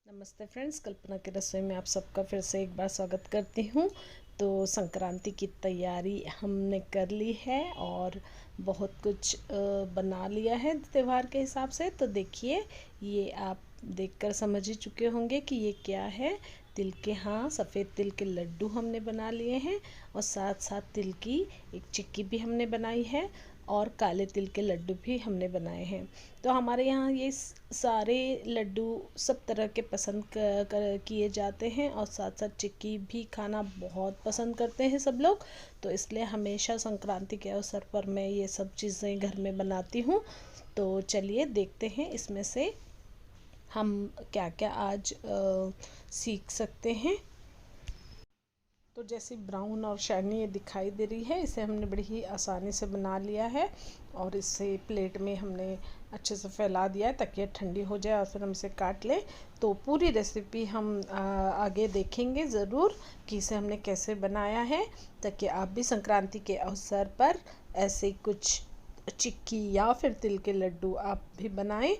नमस्ते फ्रेंड्स, कल्पना की रसोई में आप सबका फिर से एक बार स्वागत करती हूँ। तो संक्रांति की तैयारी हमने कर ली है और बहुत कुछ बना लिया है त्यौहार के हिसाब से। तो देखिए, ये आप देखकर समझ ही चुके होंगे कि ये क्या है। तिल के, हाँ, सफ़ेद तिल के लड्डू हमने बना लिए हैं और साथ साथ तिल की एक चिक्की भी हमने बनाई है और काले तिल के लड्डू भी हमने बनाए हैं। तो हमारे यहाँ ये सारे लड्डू सब तरह के पसंद किए जाते हैं और साथ साथ चिक्की भी खाना बहुत पसंद करते हैं सब लोग। तो इसलिए हमेशा संक्रांति के अवसर पर मैं ये सब चीज़ें घर में बनाती हूँ। तो चलिए देखते हैं इसमें से हम क्या क्या आज सीख सकते हैं। तो जैसी ब्राउन और शाइनी ये दिखाई दे रही है, इसे हमने बड़ी ही आसानी से बना लिया है और इसे प्लेट में हमने अच्छे से फैला दिया है ताकि ये ठंडी हो जाए और फिर हम इसे काट लें। तो पूरी रेसिपी हम आगे देखेंगे ज़रूर कि इसे हमने कैसे बनाया है, ताकि आप भी संक्रांति के अवसर पर ऐसे कुछ चिक्की या फिर तिल के लड्डू आप भी बनाएं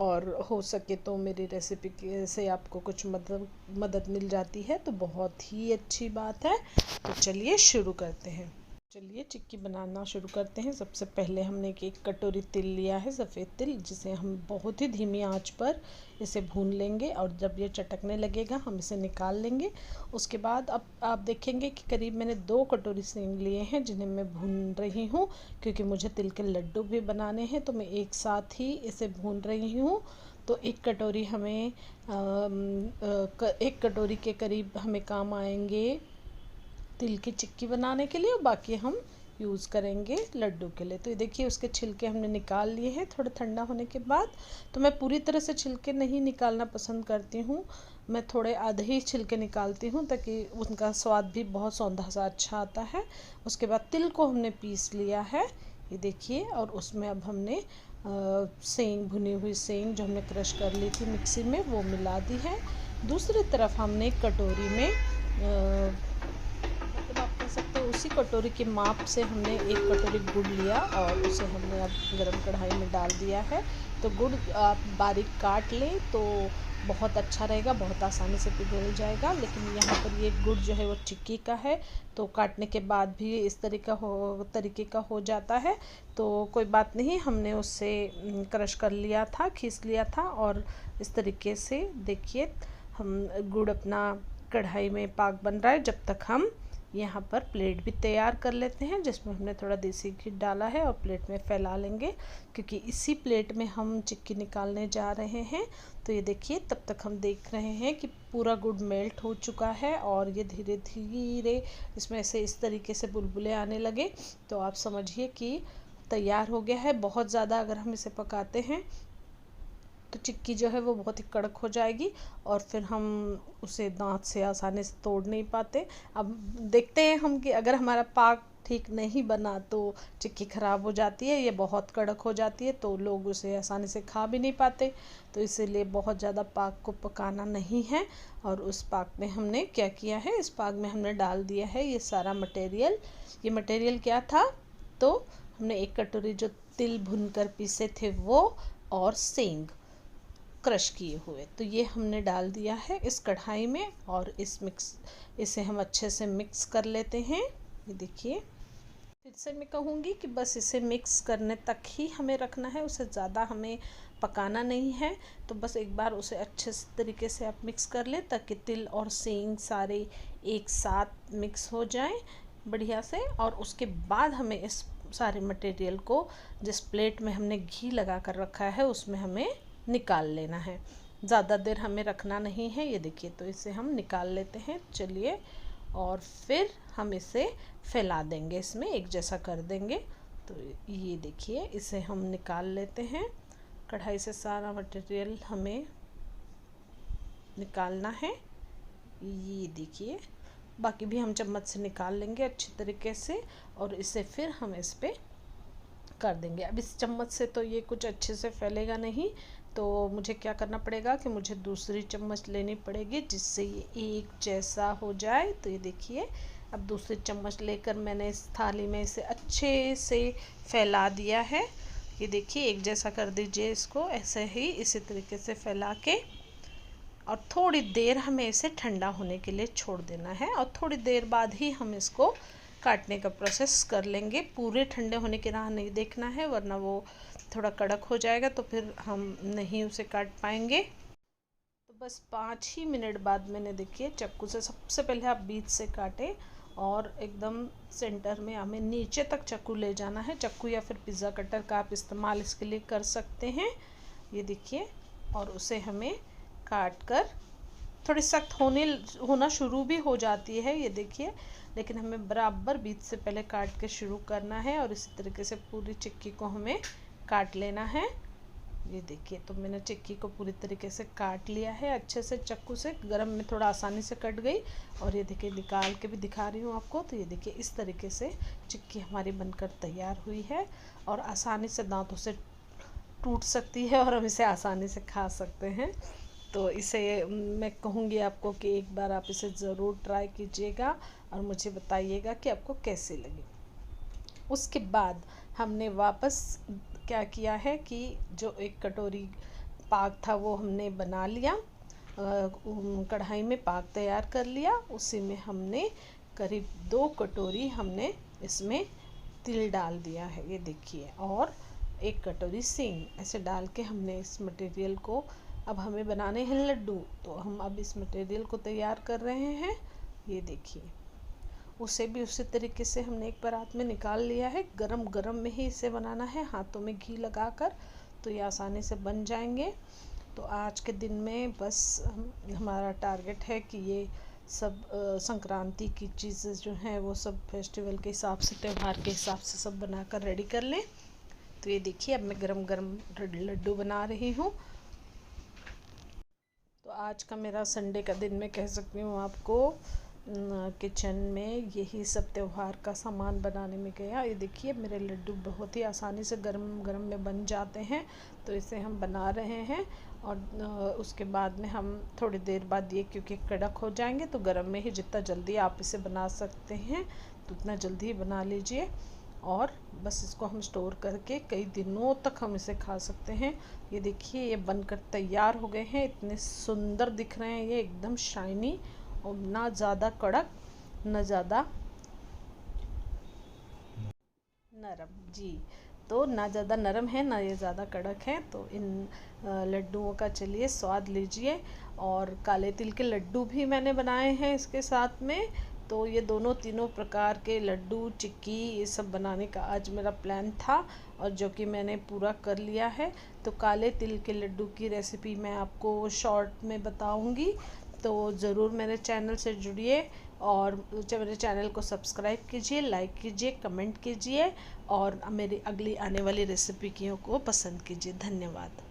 और हो सके तो मेरी रेसिपी से आपको कुछ मदद मिल जाती है तो बहुत ही अच्छी बात है। तो चलिए शुरू करते हैं। चलिए चिक्की बनाना शुरू करते हैं। सबसे पहले हमने एक कटोरी तिल लिया है, सफ़ेद तिल, जिसे हम बहुत ही धीमी आंच पर इसे भून लेंगे और जब ये चटकने लगेगा हम इसे निकाल लेंगे। उसके बाद अब आप देखेंगे कि करीब मैंने 2 कटोरी सेंग लिए हैं जिन्हें मैं भून रही हूँ, क्योंकि मुझे तिल के लड्डू भी बनाने हैं तो मैं एक साथ ही इसे भून रही हूँ। तो एक कटोरी हमें एक कटोरी के करीब हमें काम आएंगे तिल की चिक्की बनाने के लिए और बाकी हम यूज़ करेंगे लड्डू के लिए। तो ये देखिए, उसके छिलके हमने निकाल लिए हैं थोड़ा ठंडा होने के बाद। तो मैं पूरी तरह से छिलके नहीं निकालना पसंद करती हूँ, मैं थोड़े आधे ही छिलके निकालती हूँ ताकि उनका स्वाद भी बहुत सौंधा सा अच्छा आता है। उसके बाद तिल को हमने पीस लिया है, ये देखिए, और उसमें अब हमने सेंग, भुनी हुई सेंग जो हमने क्रश कर ली थी मिक्सी में, वो मिला दी है। दूसरी तरफ हमने कटोरी में सकते हैं उसी कटोरी के माप से हमने 1 कटोरी गुड़ लिया और उसे हमने अब गरम कढ़ाई में डाल दिया है। तो गुड़ आप बारीक काट लें तो बहुत अच्छा रहेगा, बहुत आसानी से पिघल जाएगा। लेकिन यहाँ पर ये गुड़ जो है वो चिक्की का है तो काटने के बाद भी इस तरीके का हो जाता है। तो कोई बात नहीं, हमने उससे क्रश कर लिया था, खींच लिया था और इस तरीके से देखिए हम गुड़ अपना कढ़ाई में पाक बन रहा है। जब तक हम यहाँ पर प्लेट भी तैयार कर लेते हैं जिसमें हमने थोड़ा देसी घी डाला है और प्लेट में फैला लेंगे, क्योंकि इसी प्लेट में हम चिक्की निकालने जा रहे हैं। तो ये देखिए, तब तक हम देख रहे हैं कि पूरा गुड़ मेल्ट हो चुका है और ये धीरे धीरे इसमें से इस तरीके से बुलबुले आने लगे तो आप समझिए कि तैयार हो गया है। बहुत ज़्यादा अगर हम इसे पकाते हैं तो चिक्की जो है वो बहुत ही कड़क हो जाएगी और फिर हम उसे दांत से आसानी से तोड़ नहीं पाते। अब देखते हैं हम कि अगर हमारा पाक ठीक नहीं बना तो चिक्की ख़राब हो जाती है, ये बहुत कड़क हो जाती है तो लोग उसे आसानी से खा भी नहीं पाते। तो इसीलिए बहुत ज़्यादा पाक को पकाना नहीं है। और उस पाक में हमने क्या किया है, इस पाक में हमने डाल दिया है ये सारा मटेरियल। ये मटेरियल क्या था, तो हमने 1 कटोरी जो तिल भुनकर पीसे थे वो और सेंग क्रश किए हुए, तो ये हमने डाल दिया है इस कढ़ाई में और इसे हम अच्छे से मिक्स कर लेते हैं। ये देखिए, फिर से मैं कहूँगी कि बस इसे मिक्स करने तक ही हमें रखना है, उसे ज़्यादा हमें पकाना नहीं है। तो बस एक बार उसे अच्छे तरीके से आप मिक्स कर लें ताकि तिल और सेंग सारे एक साथ मिक्स हो जाएं बढ़िया से। और उसके बाद हमें इस सारे मटेरियल को जिस प्लेट में हमने घी लगा कर रखा है उसमें हमें निकाल लेना है। ज़्यादा देर हमें रखना नहीं है। ये देखिए, तो इसे हम निकाल लेते हैं। चलिए, और फिर हम इसे फैला देंगे, इसमें एक जैसा कर देंगे। तो ये देखिए, इसे हम निकाल लेते हैं। कढ़ाई से सारा मटेरियल हमें निकालना है। ये देखिए, बाकी भी हम चम्मच से निकाल लेंगे अच्छी तरीके से और इसे फिर हम इस पर कर देंगे। अब इस चम्मच से तो ये कुछ अच्छे से फैलेगा नहीं, तो मुझे क्या करना पड़ेगा कि मुझे दूसरी चम्मच लेनी पड़ेगी जिससे ये एक जैसा हो जाए। तो ये देखिए, अब दूसरी चम्मच लेकर मैंने इस थाली में इसे अच्छे से फैला दिया है। ये देखिए, एक जैसा कर दीजिए इसको, ऐसे ही इसी तरीके से फैला के और थोड़ी देर हमें इसे ठंडा होने के लिए छोड़ देना है और थोड़ी देर बाद ही हम इसको काटने का प्रोसेस कर लेंगे। पूरे ठंडे होने की राह नहीं देखना है, वरना वो थोड़ा कड़क हो जाएगा तो फिर हम नहीं उसे काट पाएंगे। तो बस 5 ही मिनट बाद मैंने देखिए चाकू से, सबसे पहले आप बीच से काटें और एकदम सेंटर में हमें नीचे तक चाकू ले जाना है। चाकू या फिर पिज़्ज़ा कटर का आप इस्तेमाल इसके लिए कर सकते हैं। ये देखिए, और उसे हमें काट कर, थोड़ी सख्त होना शुरू भी हो जाती है ये देखिए, लेकिन हमें बराबर बीच से पहले काट के शुरू करना है और इसी तरीके से पूरी चिक्की को हमें काट लेना है। ये देखिए, तो मैंने चिक्की को पूरी तरीके से काट लिया है अच्छे से चाकू से। गरम में थोड़ा आसानी से कट गई और ये देखिए निकाल के भी दिखा रही हूँ आपको। तो ये देखिए इस तरीके से चिक्की हमारी बनकर तैयार हुई है और आसानी से दांतों से टूट सकती है और हम इसे आसानी से खा सकते हैं। तो इसे मैं कहूँगी आपको कि एक बार आप इसे ज़रूर ट्राई कीजिएगा और मुझे बताइएगा कि आपको कैसी लगी। उसके बाद हमने वापस क्या किया है कि जो एक कटोरी पाक था वो हमने बना लिया, कढ़ाई में पाक तैयार कर लिया। उसी में हमने करीब 2 कटोरी हमने इसमें तिल डाल दिया है, ये देखिए, और 1 कटोरी सींग, ऐसे डाल के हमने इस मटेरियल को, अब हमें बनाने हैं लड्डू, तो हम अब इस मटेरियल को तैयार कर रहे हैं। ये देखिए, उसे भी उसी तरीके से हमने एक परात में निकाल लिया है। गरम गरम में ही इसे बनाना है, हाथों में घी लगाकर, तो ये आसानी से बन जाएंगे। तो आज के दिन में बस हमारा टारगेट है कि ये सब संक्रांति की चीज़ें जो हैं वो सब फेस्टिवल के हिसाब से, त्यौहार के हिसाब से सब बनाकर रेडी कर लें। तो ये देखिए, अब मैं गरम गरम लड्डू बना रही हूँ। तो आज का मेरा संडे का दिन मैं कह सकती हूँ आपको किचन में यही सब त्यौहार का सामान बनाने में गया। ये देखिए मेरे लड्डू बहुत ही आसानी से गरम गरम में बन जाते हैं। तो इसे हम बना रहे हैं और उसके बाद में हम थोड़ी देर बाद ये, क्योंकि कड़क हो जाएंगे, तो गरम में ही जितना जल्दी आप इसे बना सकते हैं तो उतना जल्दी ही बना लीजिए। और बस इसको हम स्टोर करके कई दिनों तक हम इसे खा सकते हैं। ये देखिए, ये बनकर तैयार हो गए हैं, इतने सुंदर दिख रहे हैं ये, एकदम शाइनी, और ना ज़्यादा कड़क ना ज़्यादा नरम। जी, तो ना ज़्यादा नरम है ना ये ज़्यादा कड़क है। तो इन लड्डुओं का चलिए स्वाद लीजिए। और काले तिल के लड्डू भी मैंने बनाए हैं इसके साथ में। तो ये तीनों प्रकार के लड्डू, चिक्की, ये सब बनाने का आज मेरा प्लान था और जो कि मैंने पूरा कर लिया है। तो काले तिल के लड्डू की रेसिपी मैं आपको शॉर्ट में बताऊंगी, तो ज़रूर मेरे चैनल से जुड़िए और मेरे चैनल को सब्सक्राइब कीजिए, लाइक कीजिए, कमेंट कीजिए और मेरी अगली आने वाली रेसिपी को पसंद कीजिए। धन्यवाद।